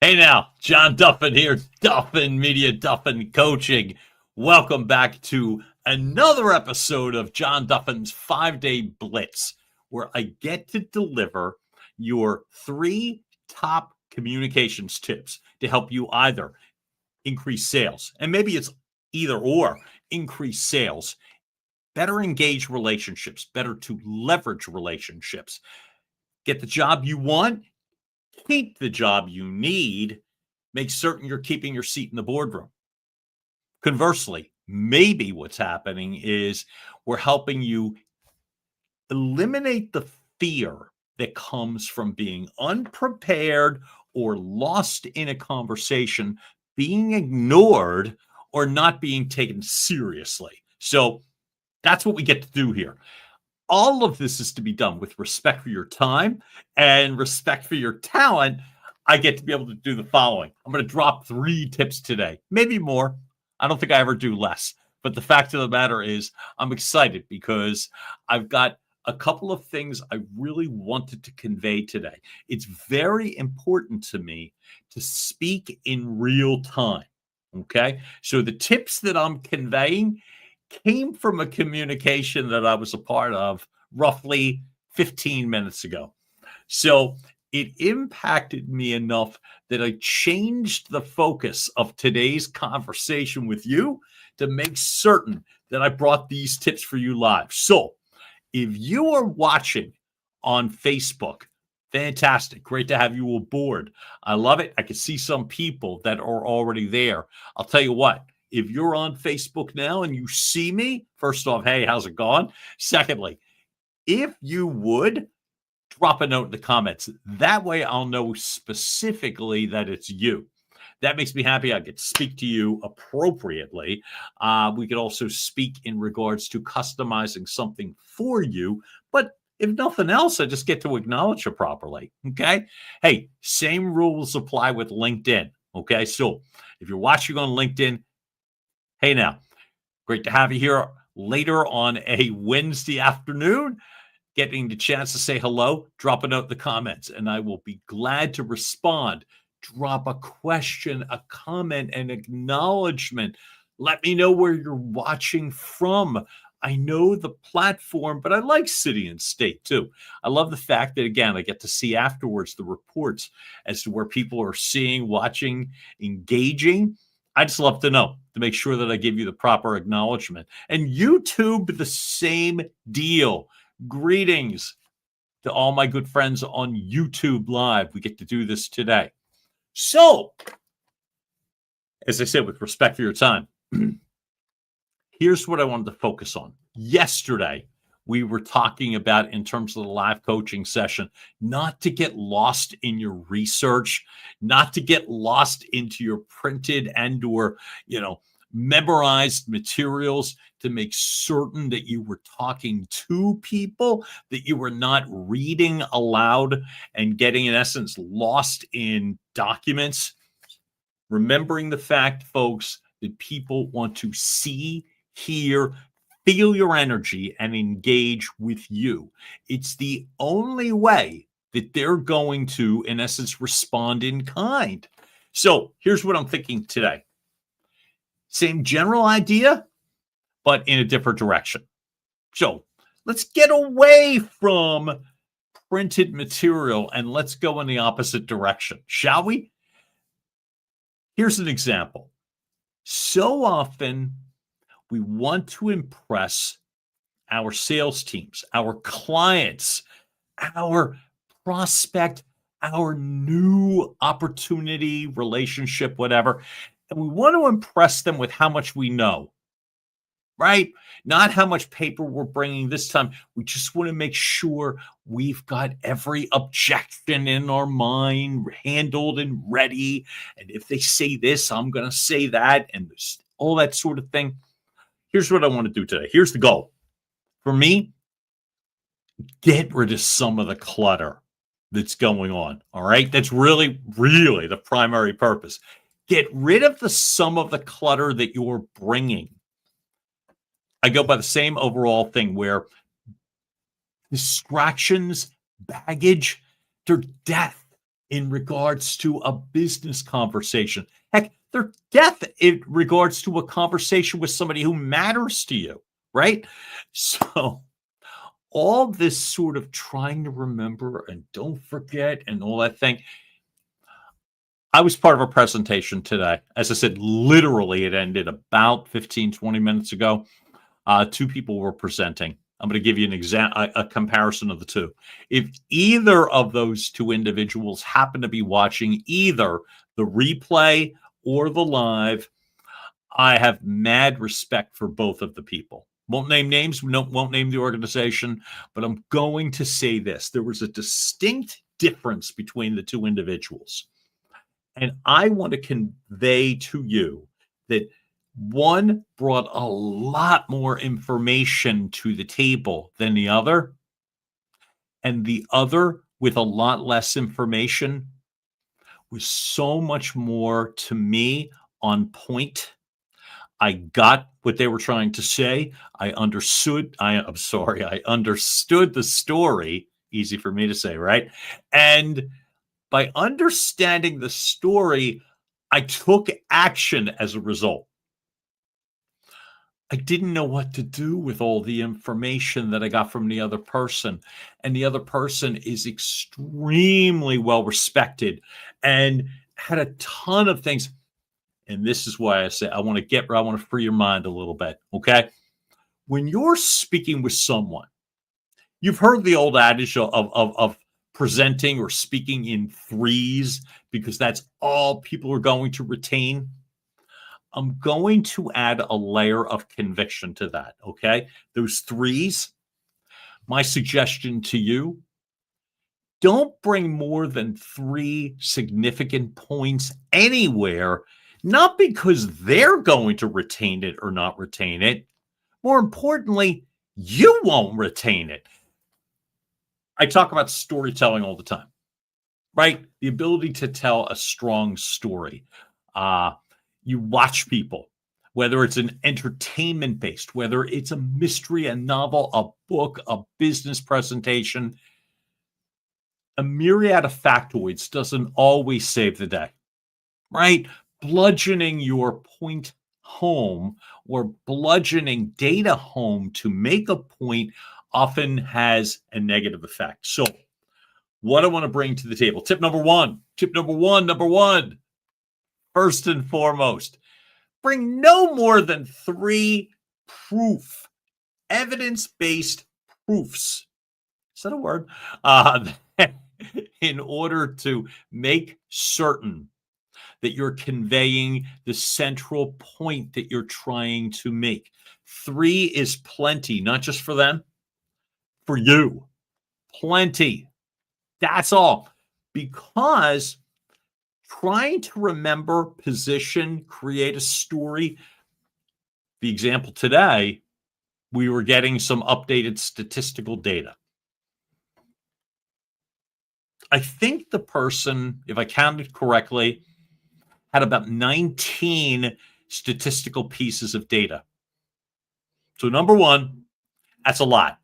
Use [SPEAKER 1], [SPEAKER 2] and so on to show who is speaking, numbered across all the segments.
[SPEAKER 1] Hey now, John Duffin here, Duffin Media, Duffin Coaching. Welcome back to another episode of John Duffin's 5-Day Blitz, where I get to deliver your 3 top communications tips to help you either increase sales, and maybe it's either or, increase sales, better engage relationships, better to leverage relationships, get the job you want, keep the job you need, make certain you're keeping your seat in the boardroom. Conversely, maybe what's happening is we're helping you eliminate the fear that comes from being unprepared or lost in a conversation, being ignored, or not being taken seriously. So that's what we get to do here. All of this is to be done with respect for your time and respect for your talent. I get to be able to do the following. I'm going to drop 3 tips today, maybe more. I don't think I ever do less. But the fact of the matter is, I'm excited because I've got a couple of things I really wanted to convey today. It's very important to me to speak in real time. Okay. So the tips that I'm conveying came from a communication that I was a part of roughly 15 minutes ago. So it impacted me enough that I changed the focus of today's conversation with you to make certain that I brought these tips for you live. So if you are watching on Facebook, fantastic. Great to have you aboard. I love it. I can see some people that are already there. I'll tell you what. If you're on Facebook now and you see me, first off, hey, how's it going? Secondly, if you would, drop a note in the comments. That way I'll know specifically that it's you. That makes me happy. I get to speak to you appropriately. We could also speak in regards to customizing something for you. But if nothing else, I just get to acknowledge you properly. Okay? Hey, same rules apply with LinkedIn. Okay? So if you're watching on LinkedIn, hey now, great to have you here later on a Wednesday afternoon, getting the chance to say hello. Drop a note in the comments, and I will be glad to respond. Drop a question, a comment, an acknowledgement. Let me know where you're watching from. I know the platform, but I like city and state too. I love the fact that, again, I get to see afterwards the reports as to where people are seeing, watching, engaging. I just love to know, to make sure that I give you the proper acknowledgement. And YouTube, the same deal. Greetings to all my good friends on YouTube Live. We get to do this today. So, as I said, with respect for your time, here's what I wanted to focus on. Yesterday, we were talking about, in terms of the live coaching session, not to get lost in your research, not to get lost into your printed and or, memorized materials, to make certain that you were talking to people, that you were not reading aloud and getting, in essence, lost in documents. Remembering the fact, folks, that people want to see, hear, feel your energy and engage with you. It's the only way that they're going to, in essence, respond in kind. So here's what I'm thinking today. Same general idea, but in a different direction. So let's get away from printed material and let's go in the opposite direction, shall we? Here's an example. So often we want to impress our sales teams, our clients, our prospect, our new opportunity, relationship, whatever. And we want to impress them with how much we know, right? Not how much paper we're bringing this time. We just want to make sure we've got every objection in our mind handled and ready. And if they say this, I'm going to say that, and all that sort of thing. Here's what I want to do today. Here's the goal. For me, get rid of some of the clutter that's going on, all right? That's really, really the primary purpose. Get rid of some of the clutter that you're bringing. I go by the same overall thing where distractions, baggage, they're death. in regards to a business conversation. Heck, their death in regards to a conversation with somebody who matters to you, right? So all this sort of trying to remember and don't forget and all that thing. I was part of a presentation today. As I said, literally it ended about 15, 20 minutes ago. Two people were presenting. I'm going to give you a comparison of the two. If either of those two individuals happen to be watching either the replay or the live, I have mad respect for both of the people. Won't name names, won't name the organization, but I'm going to say this. There was a distinct difference between the two individuals. And I want to convey to you that one brought a lot more information to the table than the other, and the other, with a lot less information, was so much more, to me, on point. I got what they were trying to say. I understood the story. Easy for me to say, right? And by understanding the story, I took action as a result. I didn't know what to do with all the information that I got from the other person. And the other person is extremely well respected and had a ton of things. And this is why I say I want to free your mind a little bit. Okay. When you're speaking with someone, you've heard the old adage of presenting or speaking in threes because that's all people are going to retain. I'm going to add a layer of conviction to that, okay? Those threes, my suggestion to you, don't bring more than 3 significant points anywhere, not because they're going to retain it or not retain it. More importantly, you won't retain it. I talk about storytelling all the time, right? The ability to tell a strong story. You watch people, whether it's an entertainment based, whether it's a mystery, a novel, a book, a business presentation, a myriad of factoids doesn't always save the day, right? Bludgeoning your point home or bludgeoning data home to make a point often has a negative effect. So what I want to bring to the table, tip number one, first and foremost, bring no more than 3 evidence-based proofs. Is that a word? In order to make certain that you're conveying the central point that you're trying to make. 3 is plenty, not just for them, for you. Plenty. That's all. Because trying to remember, position, create a story. The example today, we were getting some updated statistical data. I think the person, if I counted correctly, had about 19 statistical pieces of data. So number one, that's a lot.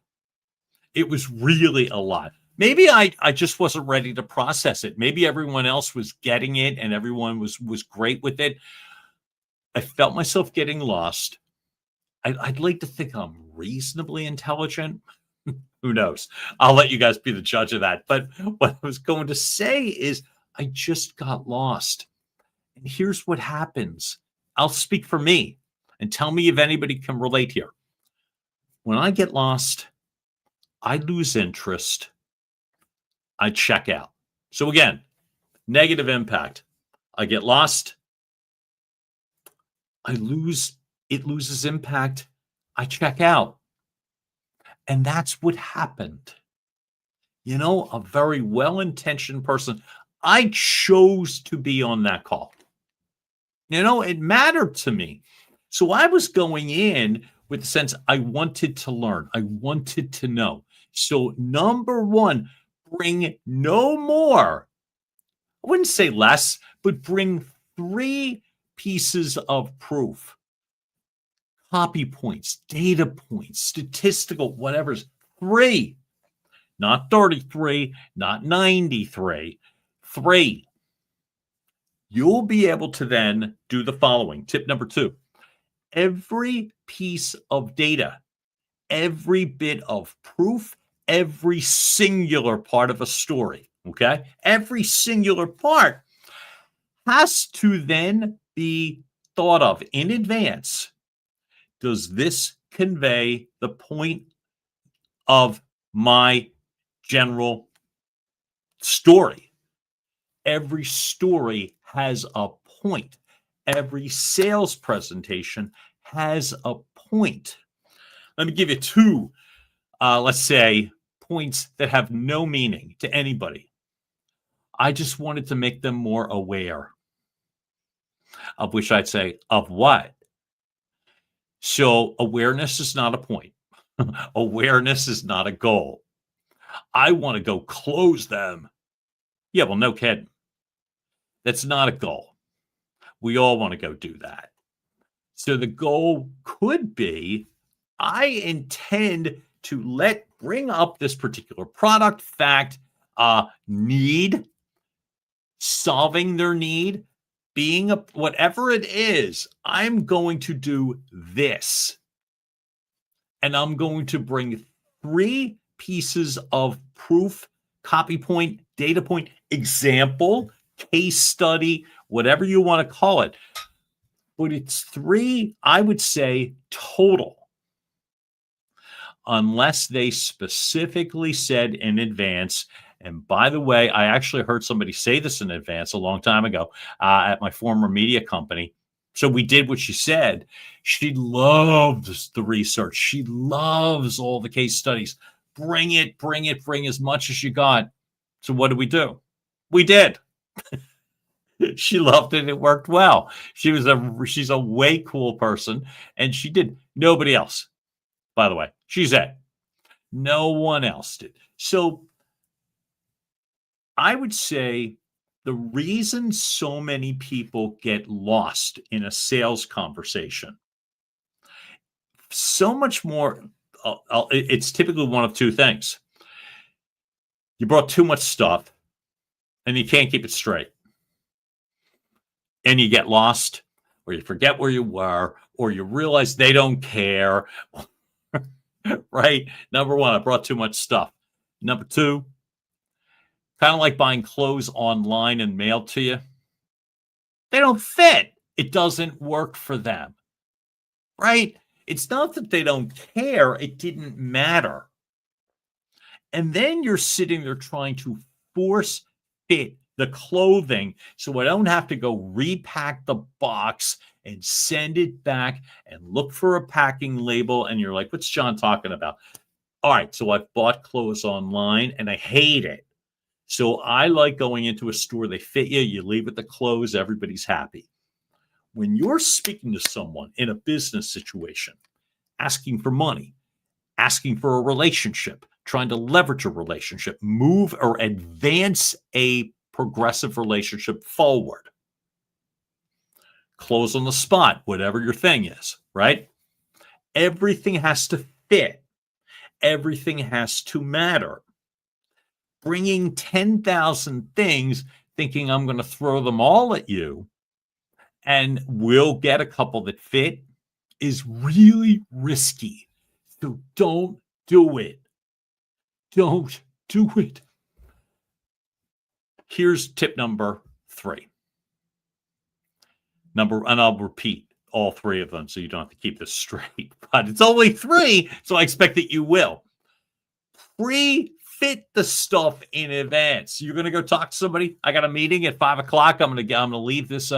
[SPEAKER 1] It was really a lot. Maybe I just wasn't ready to process it. Maybe everyone else was getting it and everyone was great with it. I felt myself getting lost. I'd like to think I'm reasonably intelligent. Who knows? I'll let you guys be the judge of that. But what I was going to say is I just got lost. And here's what happens. I'll speak for me and tell me if anybody can relate here. When I get lost, I lose interest. I check out. So again, negative impact. I get lost. It loses impact. I check out. And that's what happened. You know, a very well-intentioned person. I chose to be on that call. You know, it mattered to me. So I was going in with the sense I wanted to learn. I wanted to know. So number one, bring no more. I wouldn't say less, but bring 3 pieces of proof. Copy points, data points, statistical, whatever's 3, not 33, not 93, 3, you'll be able to then do the following. Tip number 2, every piece of data, every bit of proof, every singular part of a story, okay? Every singular part has to then be thought of in advance. Does this convey the point of my general story? Every story has a point. Every sales presentation has a point. Let me give you 2, let's say, points that have no meaning to anybody. I just wanted to make them more aware of which I'd say, of what? So awareness is not a point. Awareness is not a goal. I want to go close them. Yeah, well, no kidding. That's not a goal. We all want to go do that. So the goal could be, I intend to bring up this particular product, fact, need, solving their need, being whatever it is. I'm going to do this. And I'm going to bring 3 pieces of proof, copy point, data point, example, case study, whatever you want to call it. But it's 3, I would say, total. Unless they specifically said in advance. And by the way, I actually heard somebody say this in advance a long time ago at my former media company. So we did what she said. She loves the research. She loves all the case studies. Bring it, bring as much as you got. So what did we do? We did. She loved it. It worked well. She's a way cool person. And she did. Nobody else, by the way. She's it. No one else did. So I would say the reason so many people get lost in a sales conversation, so much more, it's typically one of 2 things. You brought too much stuff and you can't keep it straight. And you get lost, or you forget where you were, or you realize they don't care. Right? Number 1, I brought too much stuff. Number 2, kind of like buying clothes online and mailed to you. They don't fit. It doesn't work for them. Right? It's not that they don't care. It didn't matter. And then you're sitting there trying to force fit the clothing so I don't have to go repack the box and send it back and look for a packing label. And you're like, what's John talking about? All right, so I've bought clothes online and I hate it. So I like going into a store, they fit you, you leave with the clothes, everybody's happy. When you're speaking to someone in a business situation, asking for money, asking for a relationship, trying to leverage a relationship, move or advance a progressive relationship forward, close on the spot, whatever your thing is, right? Everything has to fit. Everything has to matter. Bringing 10,000 things, thinking I'm going to throw them all at you and we'll get a couple that fit, is really risky. So don't do it. Don't do it. Here's tip number 3. And I'll repeat all 3 of them so you don't have to keep this straight. But it's only 3, so I expect that you will. Pre-fit the stuff in advance. You're going to go talk to somebody. I got a meeting at 5 o'clock. I'm going to leave this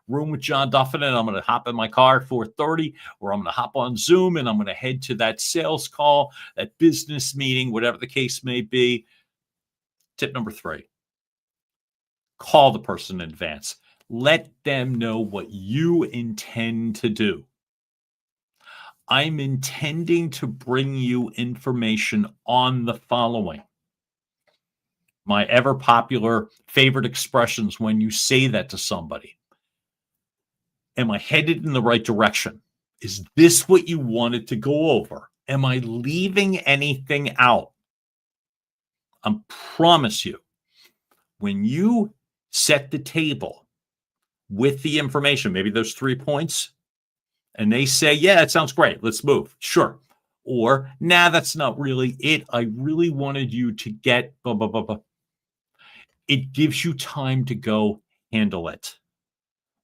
[SPEAKER 1] room with John Duffin, and I'm going to hop in my car at 4:30, or I'm going to hop on Zoom, and I'm going to head to that sales call, that business meeting, whatever the case may be. Tip number 3. Call the person in advance. Let them know what you intend to do. I'm intending to bring you information on the following. My ever popular favorite expressions when you say that to somebody. Am I headed in the right direction? Is this what you wanted to go over? Am I leaving anything out? I promise you, when you set the table with the information, maybe those 3 points, and they say, yeah, it sounds great. Let's move. Sure. Or, nah, that's not really it. I really wanted you to get blah, blah, blah, blah. It gives you time to go handle it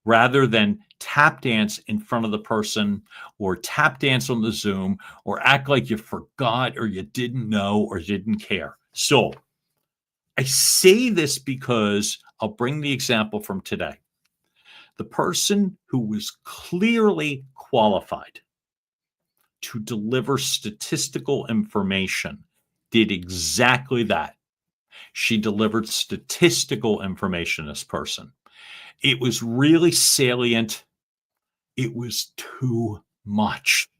[SPEAKER 1] rather than tap dance in front of the person or tap dance on the Zoom or act like you forgot or you didn't know or didn't care. So I say this because I'll bring the example from today. The person who was clearly qualified to deliver statistical information did exactly that. She delivered statistical information, this person. It was really salient. It was too much.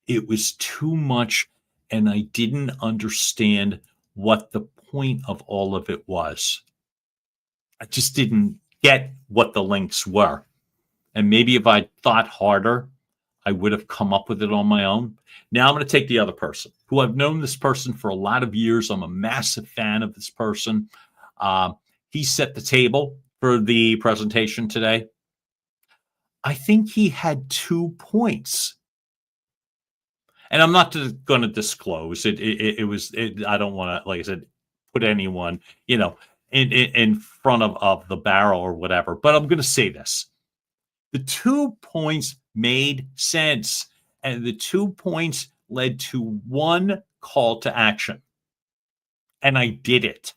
[SPEAKER 1] It was too much, and I didn't understand what the point of all of it was. I just didn't get what the links were. And maybe if I thought harder, I would have come up with it on my own. Now I'm going to take the other person who I've known this person for a lot of years. I'm a massive fan of this person. He set the table for the presentation today. I think he had 2 points. And I'm not going to disclose it. It was. I don't want to, like I said, put anyone, in front of the barrel or whatever. But I'm going to say this: the 2 points made sense, and the 2 points led to one call to action, and I did it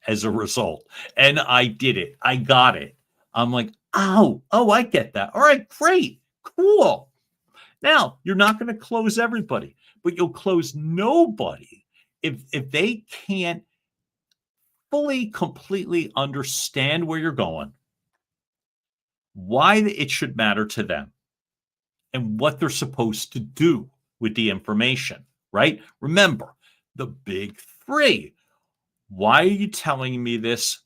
[SPEAKER 1] as a result. And I did it. I got it. I'm like, oh, I get that. All right, great, cool. Now, you're not going to close everybody, but you'll close nobody if they can't fully, completely understand where you're going, why it should matter to them, and what they're supposed to do with the information, right? Remember, the big 3. Why are you telling me this?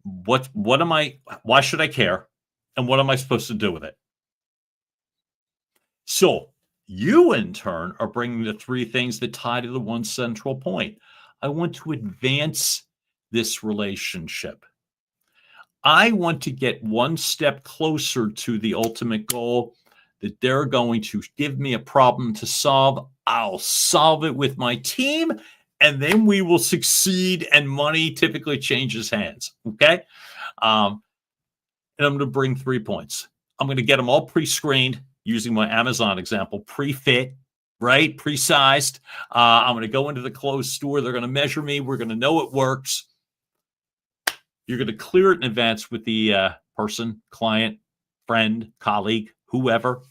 [SPEAKER 1] Why should I care? And what am I supposed to do with it? So you, in turn, are bringing the 3 things that tie to the one central point. I want to advance this relationship. I want to get one step closer to the ultimate goal, that they're going to give me a problem to solve. I'll solve it with my team, and then we will succeed, and money typically changes hands, okay? And I'm going to bring 3 points. I'm going to get them all pre-screened, using my Amazon example, pre-fit, right? Pre-sized. I'm going to go into the closed store. They're going to measure me. We're going to know it works. You're going to clear it in advance with the person, client, friend, colleague, whoever,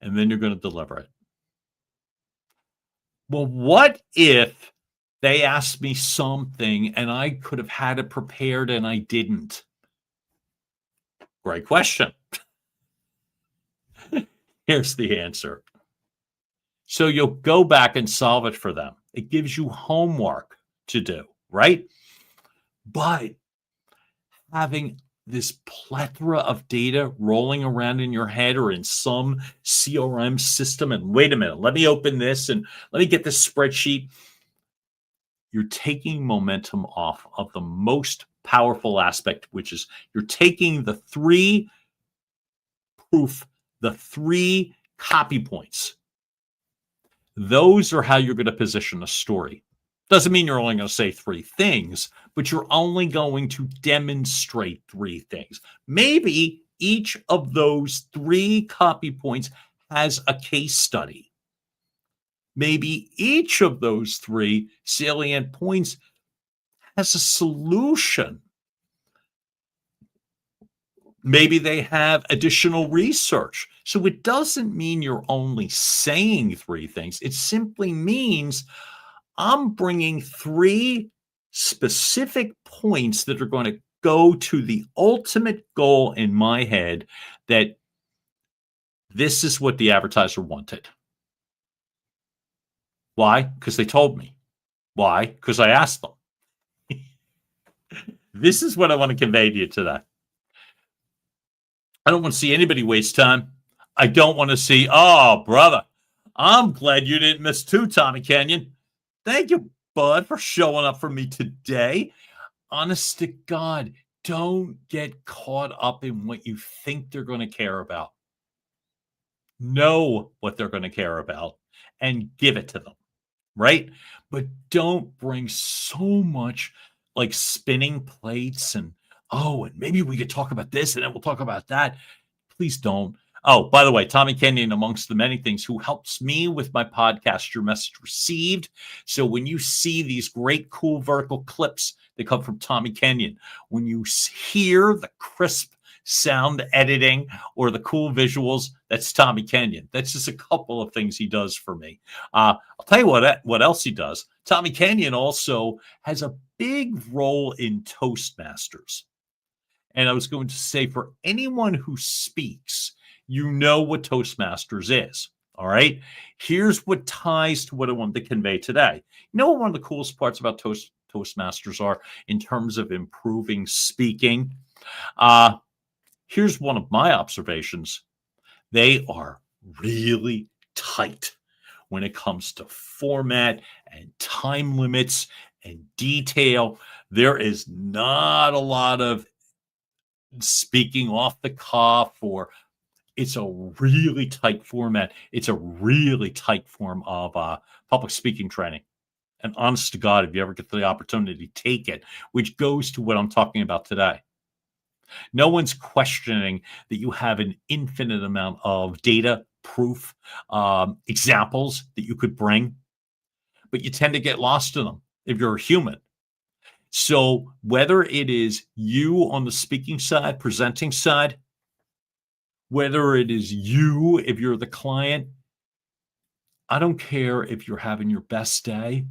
[SPEAKER 1] and then you're going to deliver it. Well, what if they asked me something and I could have had it prepared and I didn't? Great question. Here's the answer. So you'll go back and solve it for them. It gives you homework to do, right? But having this plethora of data rolling around in your head or in some CRM system, and wait a minute, let me open this and let me get this spreadsheet. You're taking momentum off of the most powerful aspect, which is you're taking the 3 copy points. Those are how you're going to position a story. Doesn't mean you're only going to say 3 things, but you're only going to demonstrate 3 things. Maybe each of those 3 copy points has a case study. Maybe each of those 3 salient points has a solution. Maybe they have additional research. So it doesn't mean you're only saying 3 things. It simply means I'm bringing 3 specific points that are going to go to the ultimate goal in my head, that this is what the advertiser wanted. Why? Because they told me. Why? Because I asked them. This is what I want to convey to you today. I don't want to see anybody waste time. I don't want to see, oh, brother, I'm glad you didn't miss 2, Tommy Canyon. Thank you, bud, for showing up for me today. honest to God, don't get caught up in what you think they're going to care about. Know what they're going to care about and give it to them, right? But don't bring so much like spinning plates and, oh, and maybe we could talk about this and then we'll talk about that. Please don't. Oh, by the way, Tommy Kenyon, amongst the many things, who helps me with my podcast, Your Message Received. So when you see these great, cool vertical clips, they come from Tommy Kenyon. When you hear the crisp sound editing or the cool visuals, that's Tommy Kenyon. That's just a couple of things he does for me. I'll tell you what else he does. Tommy Kenyon also has a big role in Toastmasters. And I was going to say, for anyone who speaks, you know what Toastmasters is. All right. Here's what ties to what I wanted to convey today. You know what one of the coolest parts about Toastmasters are in terms of improving speaking? Here's one of my observations. They are really tight when it comes to format and time limits and detail. There is not a lot of speaking off the cuff, or it's a really tight format. It's a really tight form of public speaking training. And honest to God, if you ever get the opportunity, take it, which goes to what I'm talking about today. No one's questioning that you have an infinite amount of data, proof, examples that you could bring, but you tend to get lost in them if you're a human. So whether it is you on the speaking side, presenting side, whether it is you if you're the client, I don't care if you're having your best day,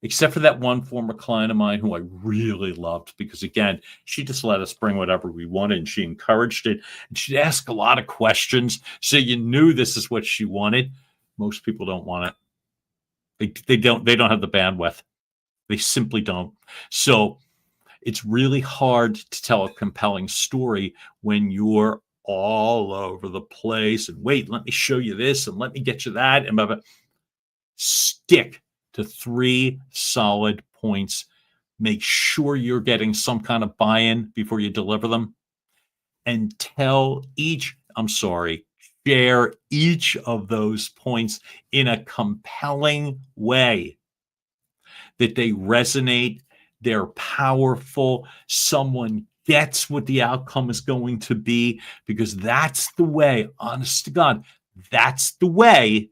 [SPEAKER 1] except for that one former client of mine who I really loved because, again, she just let us bring whatever we wanted and she encouraged it. And she'd ask a lot of questions, so you knew this is what she wanted. Most people don't want it. They don't have the bandwidth. They simply don't. So it's really hard to tell a compelling story when you're all over the place and wait, let me show you this and let me get you that. And blah, blah. Stick to 3 solid points. Make sure you're getting some kind of buy-in before you deliver them. And share each of those points in a compelling way that they resonate, they're powerful, someone gets what the outcome is going to be, because that's the way, honest to God, that's the way.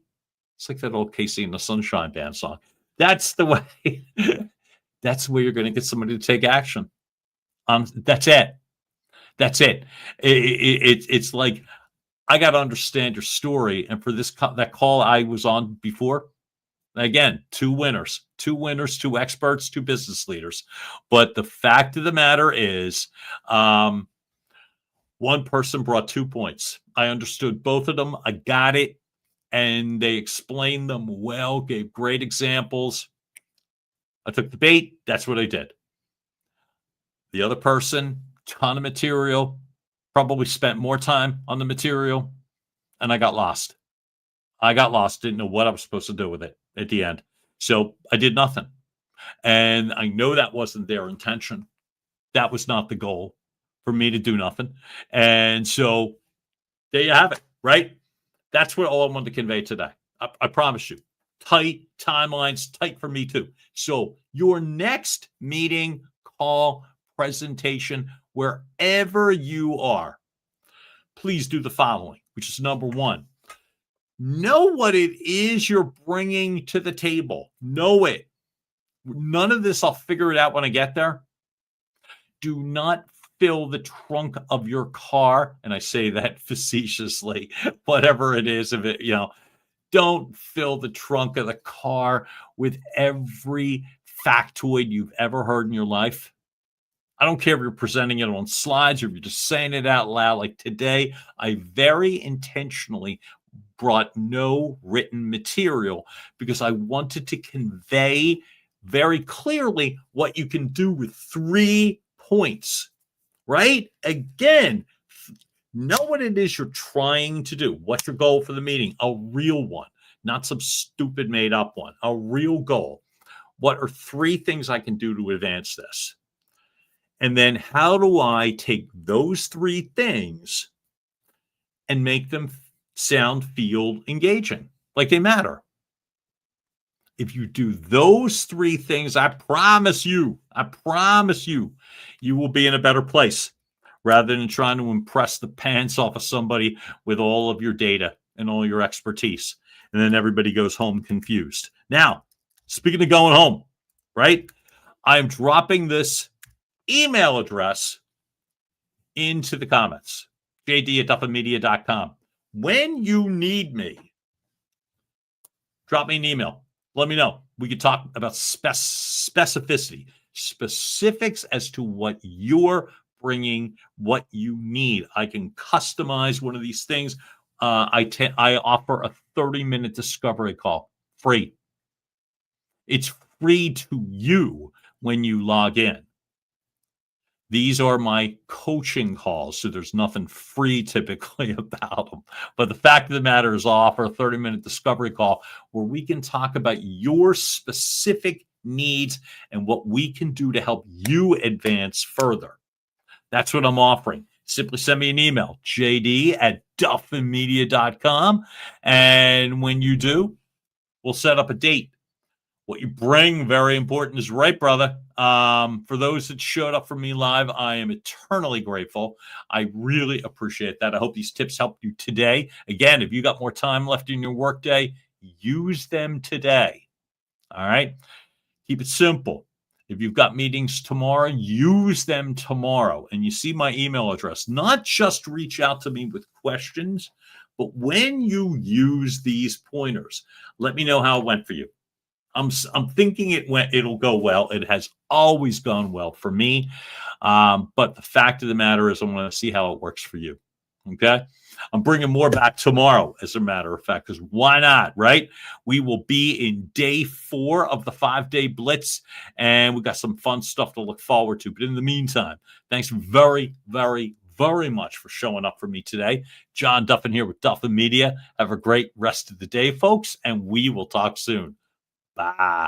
[SPEAKER 1] It's like that old Casey and the Sunshine Band song. That's the way. That's where you're going to get somebody to take action. That's it. That's it. It's like, I got to understand your story. And for that call I was on before, again, 2 winners, 2 experts, 2 business leaders. But the fact of the matter is, one person brought 2 points. I understood both of them. I got it. And they explained them well, gave great examples. I took the bait. That's what I did. The other person, ton of material, probably spent more time on the material, and I got lost. Didn't know what I was supposed to do with it at the end. So I did nothing. And I know that wasn't their intention. That was not the goal, for me to do nothing. And so there you have it, right? That's what all I wanted to convey today. I promise you. Tight timelines, tight for me too. So your next meeting, call, presentation, wherever you are, please do the following, which is number 1. Know what it is you're bringing to the table. Know it. None of this, I'll figure it out when I get there. Do not fill the trunk of your car, and I say that facetiously, whatever it is, if it, don't fill the trunk of the car with every factoid you've ever heard in your life. I don't care if you're presenting it on slides or if you're just saying it out loud. Like today, I very intentionally brought no written material because I wanted to convey very clearly what you can do with 3 points, right? Again, know what it is you're trying to do. What's your goal for the meeting? A real one, not some stupid made up one. A real goal. What are 3 things I can do to advance this? And then how do I take those three things and make them sound, feel engaging, like they matter? If you do those three things, I promise you, you will be in a better place rather than trying to impress the pants off of somebody with all of your data and all your expertise. And then everybody goes home confused. Now, speaking of going home, right? I'm dropping this email address into the comments, jd@duffinmedia.com. When you need me, drop me an email. Let me know. We could talk about specificity, specifics as to what you're bringing, what you need. I can customize one of these things. I offer a 30-minute discovery call, free. It's free to you when you log in. These are my coaching calls, so there's nothing free typically about them. But the fact of the matter is I'll offer a 30-minute discovery call where we can talk about your specific needs and what we can do to help you advance further. That's what I'm offering. Simply send me an email, jd@duffinmedia.com. And when you do, we'll set up a date. What you bring, very important, is right, brother. For those that showed up for me live, I am eternally grateful. I really appreciate that. I hope these tips helped you today. Again, if you got more time left in your workday, use them today. All right? Keep it simple. If you've got meetings tomorrow, use them tomorrow. And you see my email address. Not just reach out to me with questions, but when you use these pointers, let me know how it went for you. I'm thinking it'll go well. It has always gone well for me. But the fact of the matter is I want to see how it works for you. Okay? I'm bringing more back tomorrow, as a matter of fact, because why not, right? We will be in day 4 of the 5-day blitz, and we got some fun stuff to look forward to. But in the meantime, thanks very, very, very much for showing up for me today. John Duffin here with Duffin Media. Have a great rest of the day, folks, and we will talk soon. Bye.